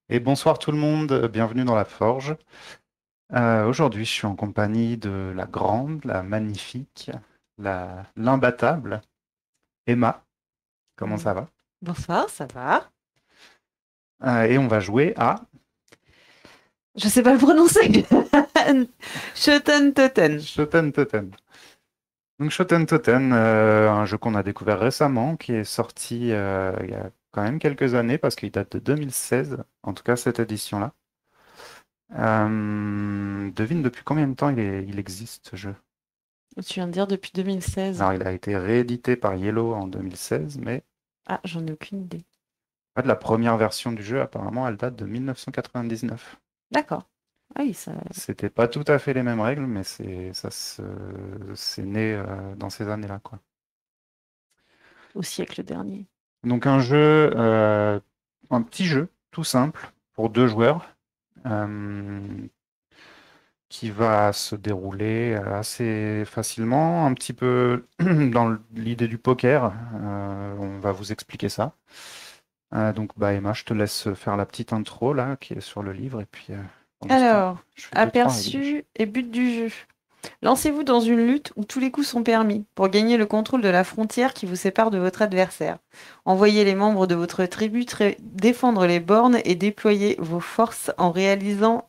Et bonsoir tout le monde, bienvenue dans la Forge. Aujourd'hui, je suis en compagnie de la grande, la magnifique, l'imbattable Emma. Comment Mm. ça va? Bonsoir, ça va? Et on va jouer à Je sais pas le prononcer. Schoten Toten. Shoten Toten. Donc Shoten Toten, un jeu qu'on a découvert récemment, qui est sorti il y a quand même quelques années parce qu'il date de 2016, en tout cas cette édition-là. Devine depuis combien de temps il existe ce jeu? Tu viens de dire depuis 2016. Alors il a été réédité par Yellow en 2016, mais Ah, j'en ai aucune idée. fait, la première version du jeu, apparemment, elle date de 1999. D'accord. Ah oui, ça C'était pas tout à fait les mêmes règles, mais c'est né dans ces années-là, quoi. au siècle dernier. Donc un petit jeu, tout simple, pour deux joueurs, euh, qui va se dérouler assez facilement, un petit peu dans l'idée du poker. On va vous expliquer ça. Donc, bah, Emma, je te laisse faire la petite intro là, qui est sur le livre, et puis pendant ce temps, Alors, je fais deux, trois réglages. aperçu et but du jeu. Lancez-vous dans une lutte où tous les coups sont permis pour gagner le contrôle de la frontière qui vous sépare de votre adversaire. Envoyez les membres de votre tribu défendre les bornes et déployez vos forces en réalisant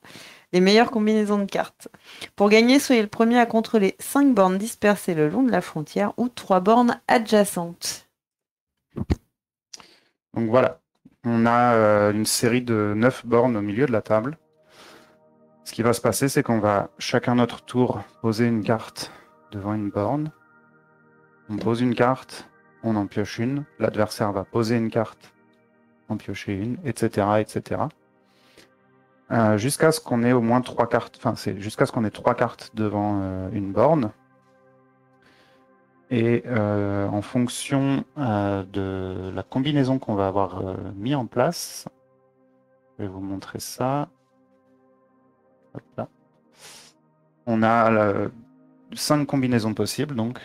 les meilleures combinaisons de cartes. Pour gagner, soyez le premier à contrôler 5 bornes dispersées le long de la frontière ou 3 bornes adjacentes. Donc voilà, on a une série de 9 bornes au milieu de la table. Ce qui va se passer, c'est qu'on va chacun notre tour poser une carte devant une borne. On pose une carte, on en pioche une. L'adversaire va poser une carte, en piocher une, etc., etc. Jusqu'à ce qu'on ait au moins trois cartes. Enfin, c'est jusqu'à ce qu'on ait trois cartes devant une borne. Et en fonction de la combinaison qu'on va avoir mis en place, je vais vous montrer ça. Hop là. On a cinq combinaisons possibles, donc,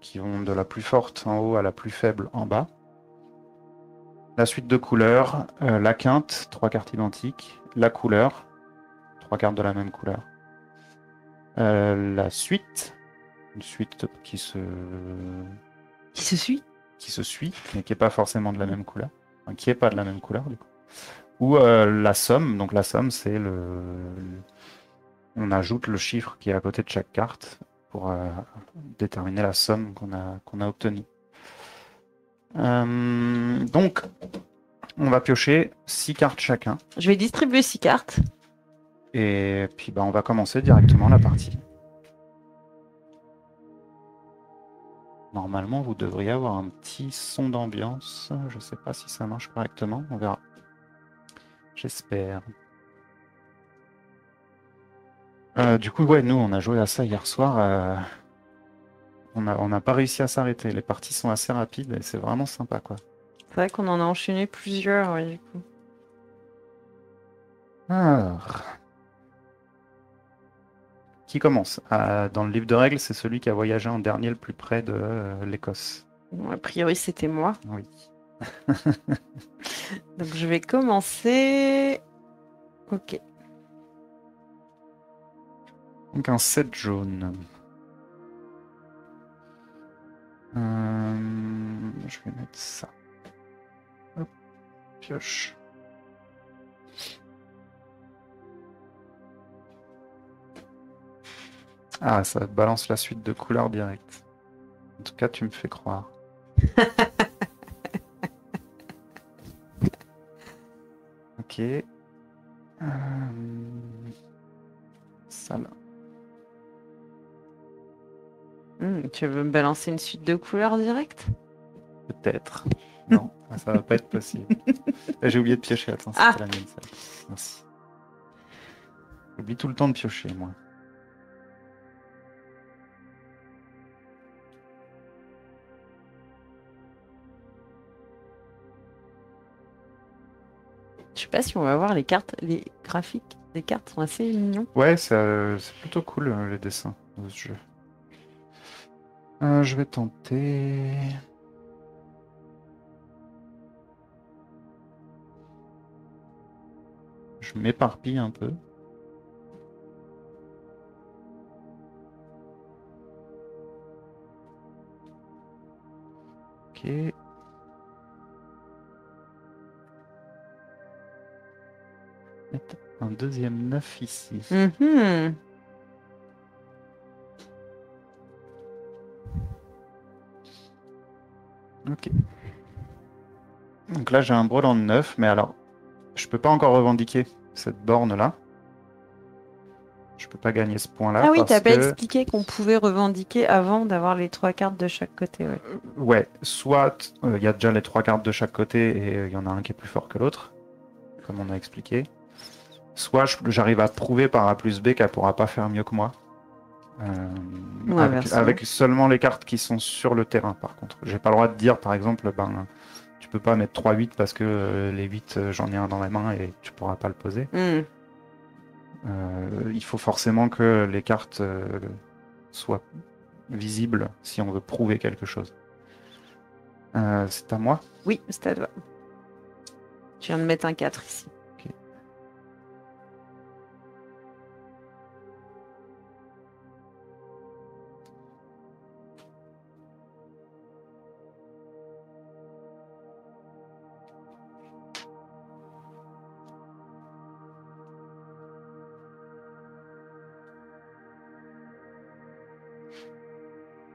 qui vont de la plus forte en haut à la plus faible en bas. La suite de couleurs, la quinte, trois cartes identiques, la couleur, trois cartes de la même couleur. La suite, une suite Qui se suit? qui se suit, mais qui n'est pas forcément de la même couleur. Enfin, qui n'est pas de la même couleur, du coup. Ou la somme, donc la somme, c'est on ajoute le chiffre qui est à côté de chaque carte pour déterminer la somme qu'on a obtenue. Donc, on va piocher 6 cartes chacun. Je vais distribuer 6 cartes. Et puis, bah, on va commencer directement la partie. Normalement, vous devriez avoir un petit son d'ambiance. Je ne sais pas si ça marche correctement. On verra. J'espère. Du coup, ouais, nous, on a joué à ça hier soir. On n'a pas réussi à s'arrêter. Les parties sont assez rapides et c'est vraiment sympa, quoi. C'est vrai qu'on en a enchaîné plusieurs, ouais, du coup. Alors, qui commence? Dans le livre de règles, c'est celui qui a voyagé en dernier le plus près de l'Écosse. Bon, a priori, c'était moi. Oui. Donc, je vais commencer. Ok. Donc un 7 jaune. Je vais mettre ça. Hop, pioche. Ah, ça balance la suite de couleurs directes. En tout cas, tu me fais croire. Ok. Ça là. Tu veux me balancer une suite de couleurs directes? Peut-être. Non, ça va pas être possible. J'ai oublié de piocher. Attends, c'était Ah! la mienne, ça. Merci. J'oublie tout le temps de piocher, moi. Je sais pas si on va voir les cartes, les graphiques des cartes sont assez mignons. Ouais, c'est plutôt cool, les dessins de ce jeu. Je vais tenter. je m'éparpille un peu. Ok. Mettre un deuxième 9 ici. Mhm. Ok. Donc là, j'ai un brelan de 9, mais alors, je peux pas encore revendiquer cette borne-là. Je peux pas gagner ce point-là Ah oui, parce t'as pas que, expliqué qu'on pouvait revendiquer avant d'avoir les 3 cartes de chaque côté. Ouais. ouais, soit il y a déjà les 3 cartes de chaque côté et il y en a un qui est plus fort que l'autre, comme on a expliqué. Soit j'arrive à prouver par A plus B qu'elle pourra pas faire mieux que moi. Ou Avec, inversement. avec seulement les cartes qui sont sur le terrain, par contre. J'ai pas le droit de dire, par exemple, ben, tu peux pas mettre 3-8 parce que les 8, j'en ai un dans la main et tu pourras pas le poser. Hmm. Il faut forcément que les cartes soient visibles si on veut prouver quelque chose. C'est à moi. Oui, c'est à toi. Je viens de mettre un 4 ici. Ok.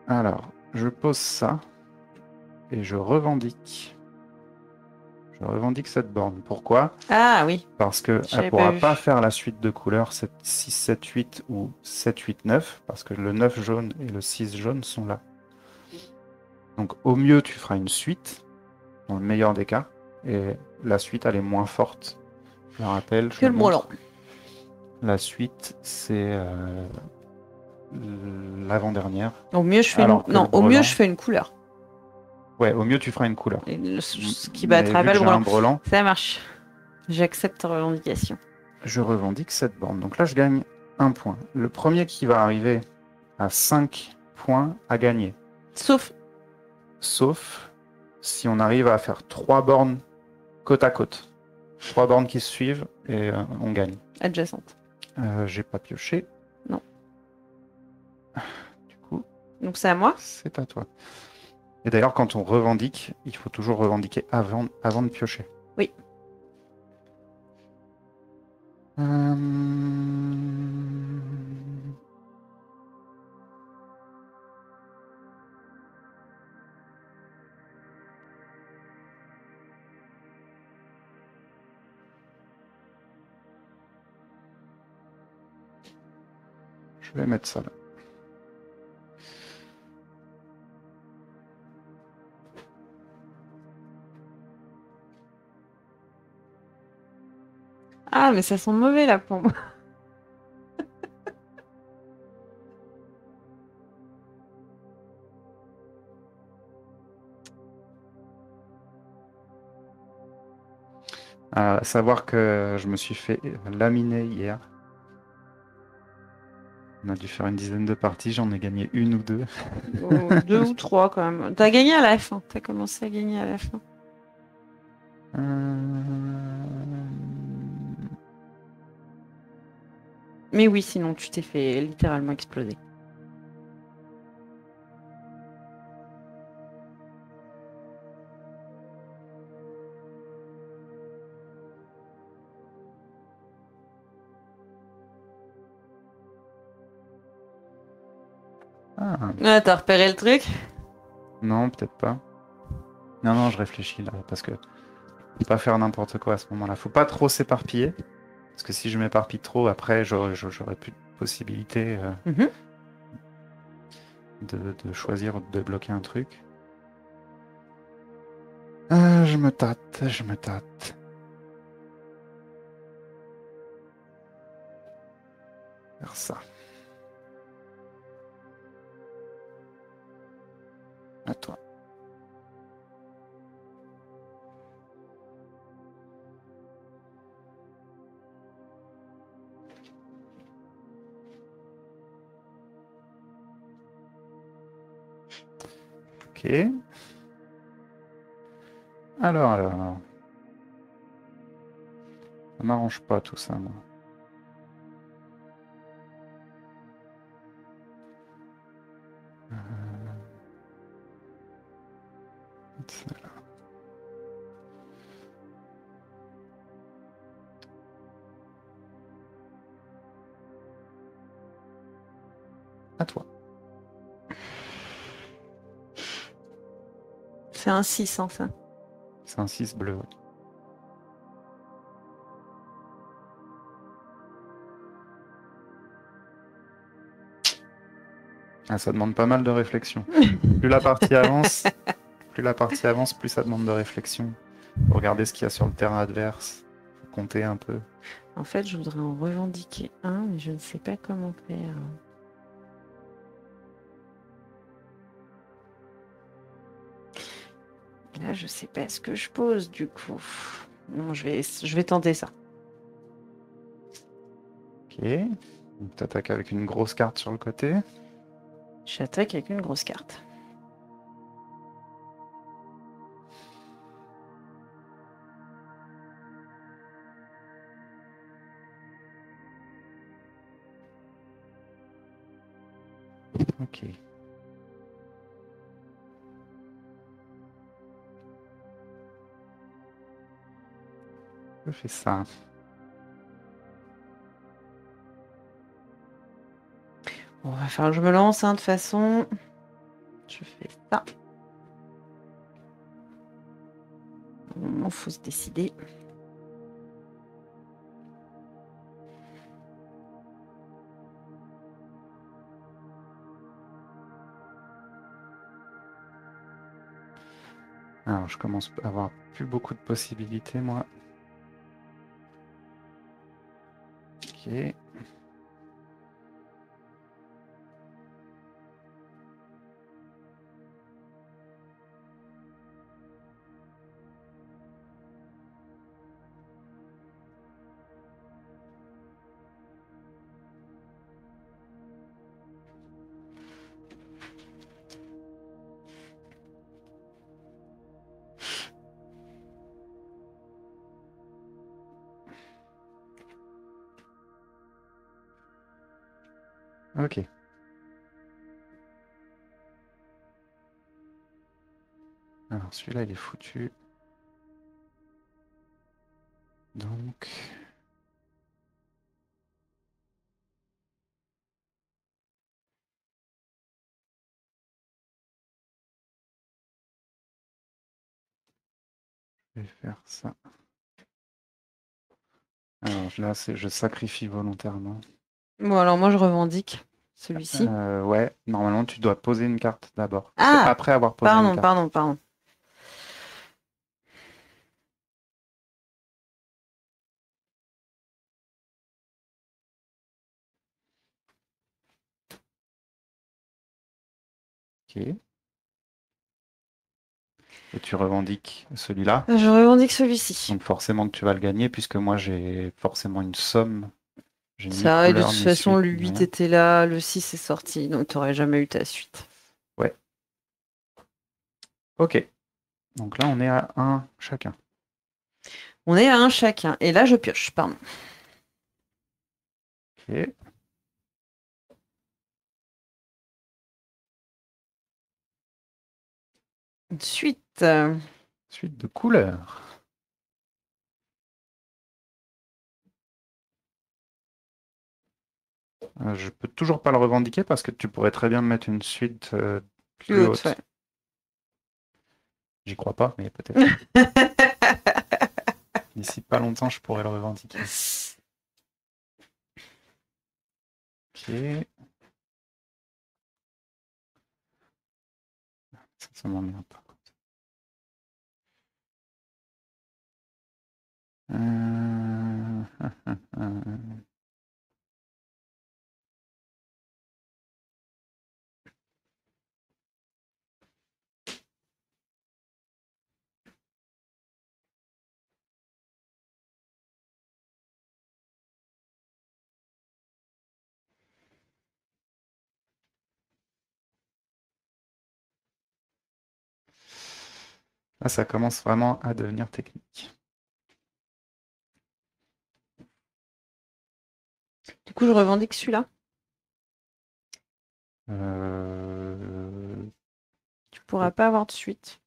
Alors, je pose ça et je revendique. Je revendique cette borne. Pourquoi? Ah oui, Parce qu'elle ne j'avais pas pourra vu. pas faire la suite de couleurs 6, 7, 8 ou 7, 8, 9, parce que le 9 jaune et le 6 jaune sont là. Donc au mieux, tu feras une suite, dans le meilleur des cas, et la suite, elle est moins forte. Je le rappelle, je Que le le brelan. montre. La suite, c'est l'avant-dernière. Au mieux, je fais une... Alors que le Non, au mieux, brelan... je fais une couleur. Ouais, au mieux, tu feras une couleur. Et ce qui Mais battra vu pas que le j'ai brelan. un brelan, Ça marche. J'accepte ta revendication. je revendique cette borne. Donc là, je gagne un point. Le premier qui va arriver à 5 points a gagné. Sauf... Sauf si on arrive à faire 3 bornes côte à côte. 3 bornes qui se suivent et on gagne. adjacente. J'ai pas pioché. Non. Du coup, Donc c'est à moi. c'est à toi. Et d'ailleurs, quand on revendique, il faut toujours revendiquer avant de piocher. Oui. Euh, Je vais mettre ça là. Ah, mais ça sent mauvais la pompe. À savoir que je me suis fait laminer hier. On a dû faire une dizaine de parties, j'en ai gagné une ou deux. Oh, 2 ou 3 quand même. T'as gagné à la fin. T'as commencé à gagner à la fin. Mais oui, sinon tu t'es fait littéralement exploser. Ah, Ah, t'as repéré le truc? non, peut-être pas. Non, non, je réfléchis là, parce que faut pas faire n'importe quoi à ce moment-là. Faut pas trop s'éparpiller, parce que si je m'éparpille trop, après, j'aurai plus de possibilité Mhm. de choisir ou de bloquer un truc. Je me tâte, je me tâte. Faire ça. À toi. Ok. Alors. m'arrange pas tout ça, moi. Celle-là. À toi. C'est un 6, hein, ça. C'est un 6 bleu. Ouais. Ah, ça demande pas mal de réflexion. Plus la partie avance, plus ça demande de réflexion. Faut regarder ce qu'il y a sur le terrain adverse. Faut compter un peu. En fait, je voudrais en revendiquer un, mais je ne sais pas comment faire. Là, je sais pas ce que je pose, du coup. Non, je vais tenter ça. Ok. Donc t'attaques avec une grosse carte sur le côté. J'attaque avec une grosse carte. Ok. Je fais ça. Bon, va falloir que je me lance, hein, de toute façon. Je fais ça. Il faut se décider. Alors, je commence à avoir plus beaucoup de possibilités, moi. Ok. Ok. Alors, celui-là, il est foutu. Donc... je vais faire ça. Alors là, je sacrifie volontairement. Bon, alors moi, je revendique celui-ci. Ouais, normalement, tu dois poser une carte d'abord. C'est Ah! après avoir posé une Pardon, carte. pardon, pardon. Ok. Et tu revendiques celui-là. Je revendique celui-ci. Donc forcément que tu vas le gagner, puisque moi, j'ai forcément une somme. J'ai ni Ça, et de couleur, toute ni façon, suite, le ni 8 rien. était là, le 6 est sorti, donc tu n'aurais jamais eu ta suite. Ouais. Ok. Donc là, on est à 1 chacun. On est à un chacun. Et là, je pioche, pardon. Ok. Suite. Suite de couleurs. Je peux toujours pas le revendiquer parce que tu pourrais très bien me mettre une suite Plus plus haute, ouais. haute. J'y crois pas, mais peut-être. D'ici pas longtemps, je pourrais le revendiquer. Ok. Ça m'emmerde pas. Là, ça commence vraiment à devenir technique. Du coup, je revendique celui-là. Euh, Tu pourras pas avoir de suite.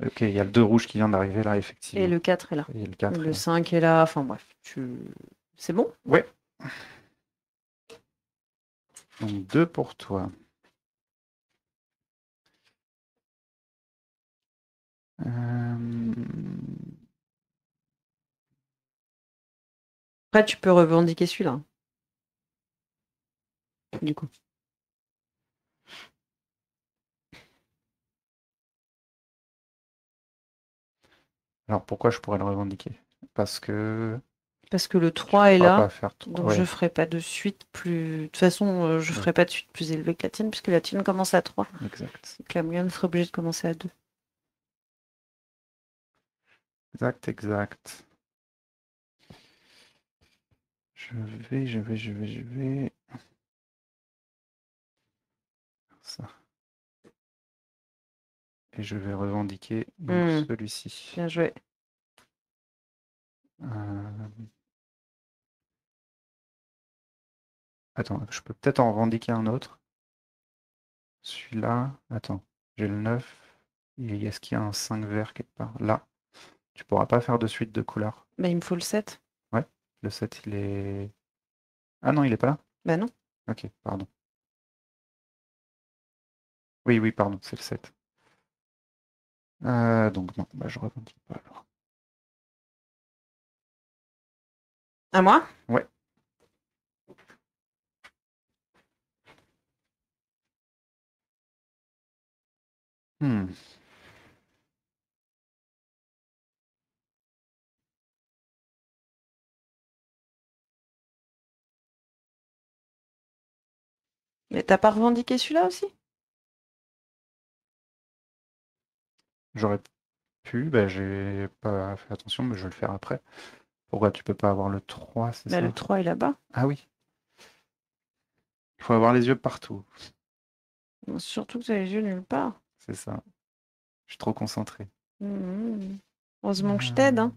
Ok, il y a le 2 rouge qui vient d'arriver là, Et effectivement. le 4 est là. Et le 4 Le là. 5 est là. Enfin bref, c'est bon? Ouais, donc 2 pour toi. Euh, Après, tu peux revendiquer celui-là. Du coup. Alors pourquoi je pourrais le revendiquer? Parce que Parce que le tu 3 est pourras là. pas faire trop. Donc je Ouais, ferai pas de suite plus. De toute façon, je ouais, ferai pas de suite plus élevée que la tienne, puisque la tienne commence à 3. exact. Donc la mienne sera obligée de commencer à 2. Exact, exact. Je vais. Ça. Et je vais revendiquer donc celui-ci. Bien joué. Euh, Attends, je peux peut-être en revendiquer un autre. Celui-là, attends, j'ai le 9. Et est-ce qu'il y a un 5 vert quelque part? Là, tu pourras pas faire de suite de couleurs. Bah, il me faut le 7. Ouais, le 7 il est. Ah non, il est pas là? Bah non. Ok, pardon. Oui, oui, pardon, c'est le 7. Donc non, bah, je revendique pas alors. À moi? Ouais. Hmm. Mais t'as pas revendiqué celui-là aussi? J'aurais pu, bah, j'ai pas fait attention, mais je vais le faire après. Pourquoi tu peux pas avoir le 3, c'est Bah, le ça? 3 est là-bas. Ah oui, il faut avoir les yeux partout. Bon, surtout que t'as les yeux nulle part. C'est ça. Je suis trop concentré. Mhm. Heureusement que je t'aide, Euh, hein.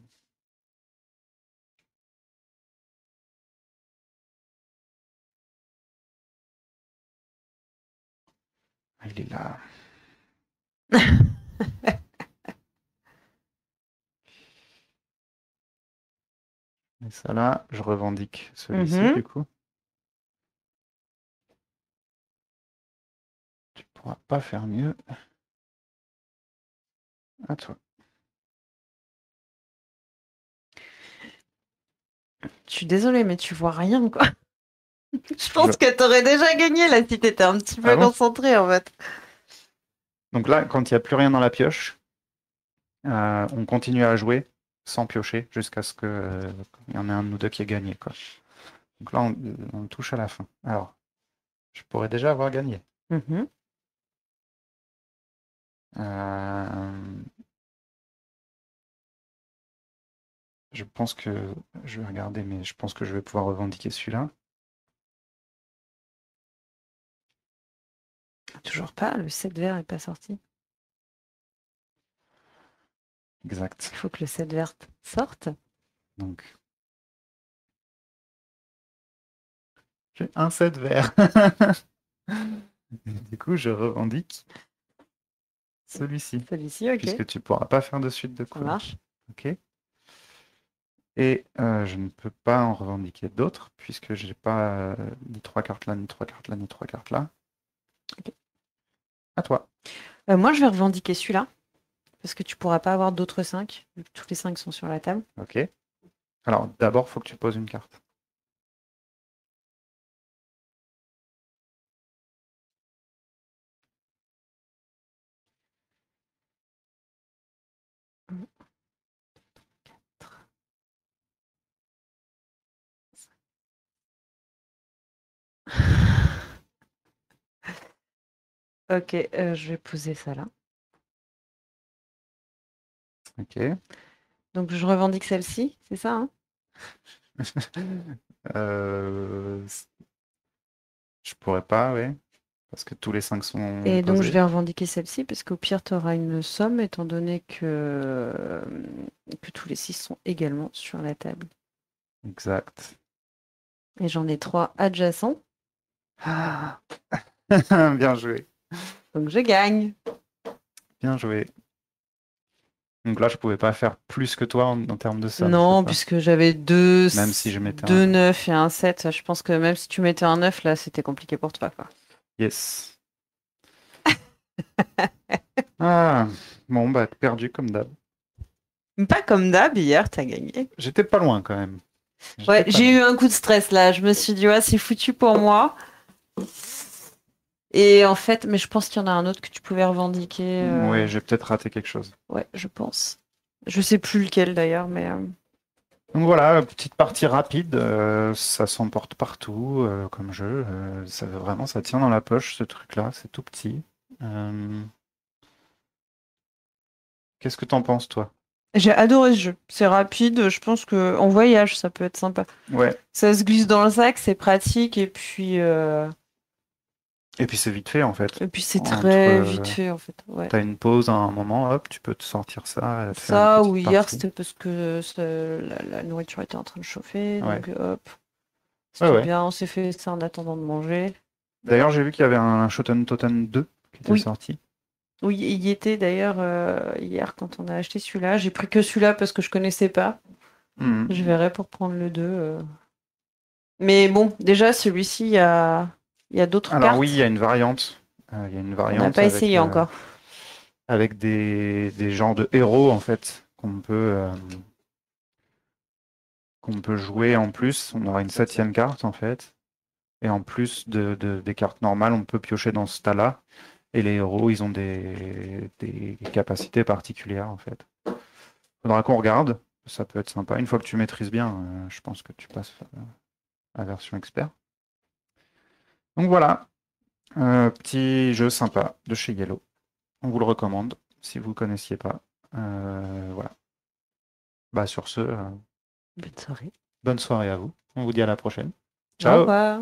Il est là. Et ça là, je revendique celui-ci Mhm. du coup. Tu pourras pas faire mieux. À toi. Je suis désolée, mais tu vois rien, quoi. Je Je- pense que t'aurais déjà gagné là si t'étais un petit Ah peu bon? concentré en fait. Donc là, quand il n'y a plus rien dans la pioche, on continue à jouer sans piocher jusqu'à ce qu'il y en ait un de nous deux qui ait gagné, quoi. Donc là, on touche à la fin. Alors, je pourrais déjà avoir gagné. Mhm. Euh, je pense que je vais regarder, mais je pense que je vais pouvoir revendiquer celui-là. Toujours pas, le 7 vert est pas sorti. Exact. Il faut que le 7 vert sorte. Donc, j'ai un 7 vert. Du coup, je revendique celui-ci, Celui-ci, ok, puisque tu pourras pas faire de suite de ça couleurs. marche. Ok. Et je ne peux pas en revendiquer d'autres, puisque j'ai pas ni 3 cartes là, ni 3 cartes là, ni 3 cartes là. Ok. À toi. Moi, je vais revendiquer celui-là, parce que tu pourras pas avoir d'autres 5, vu que tous les 5 sont sur la table. Ok. Alors, d'abord, il faut que tu poses une carte. Ok, je vais poser ça là. Ok. Donc, je revendique celle-ci, c'est ça, hein? Euh, je pourrais pas, oui, parce que tous les 5 sont Et donc, je posés. vais revendiquer celle-ci, parce qu'au pire, tu auras une somme, étant donné que tous les 6 sont également sur la table. Exact. Et j'en ai 3 adjacents, Ah. Bien joué. donc je gagne. Bien joué. Donc là, je pouvais pas faire plus que toi en termes de somme, c'est Non, ça? puisque j'avais deux, Même si je mettais deux un... 9 et un 7. Je pense que même si tu mettais un 9, là, c'était compliqué pour toi, quoi. Yes. Ah, bon, bah, perdu comme d'hab. Pas comme d'hab, hier, t'as gagné. J'étais pas loin quand même. Ouais, J'étais pas j'ai loin. eu un coup de stress là. Je me suis dit, ouais, c'est foutu pour moi. Et en fait, mais je pense qu'il y en a un autre que tu pouvais revendiquer. Oui, j'ai peut-être raté quelque chose. Ouais, je pense. Je sais plus lequel d'ailleurs, mais Donc voilà, petite partie rapide, ça s'emporte partout comme jeu. Ça vraiment, ça tient dans la poche ce truc-là, c'est tout petit. Euh, Qu'est-ce que t'en penses, toi? j'ai adoré ce jeu. C'est rapide. Je pense que en voyage, ça peut être sympa. Ouais. Ça se glisse dans le sac, c'est pratique, Et puis c'est vite fait en fait. et puis c'est Entre, très vite fait en fait. Ouais. t'as une pause à un moment, hop, tu peux te sortir ça, et te faire une Ça, ou petite hier, partie. c'était parce que la nourriture était en train de chauffer, Ouais. donc hop, Ouais, c'était ouais. bien. On s'est fait ça en attendant de manger. D'ailleurs, j'ai vu qu'il y avait un Shoten Totem 2 qui était Oui. sorti. Oui, il y était d'ailleurs hier quand on a acheté celui-là. J'ai pris que celui-là parce que je connaissais pas. Mhm. Je verrai pour prendre le 2. Mais bon, déjà celui-ci, il y a d'autres Alors oui, il y cartes a une variante. Il y a une qu'on n'a variante pas essayé encore. avec des genres de héros en fait qu'on peut jouer en plus. On aura une septième carte en fait. Et en plus des cartes normales, on peut piocher dans ce tas-là. Et les héros, ils ont des capacités particulières en fait. Faudra qu'on regarde. Ça peut être sympa. Une fois que tu maîtrises bien, je pense que tu passes à la version expert. Donc voilà, petit jeu sympa de chez Yellow. On vous le recommande si vous ne connaissiez pas. Voilà. Bah, sur ce, Bonne soirée. bonne soirée à vous. On vous dit à la prochaine. Au Ciao! revoir.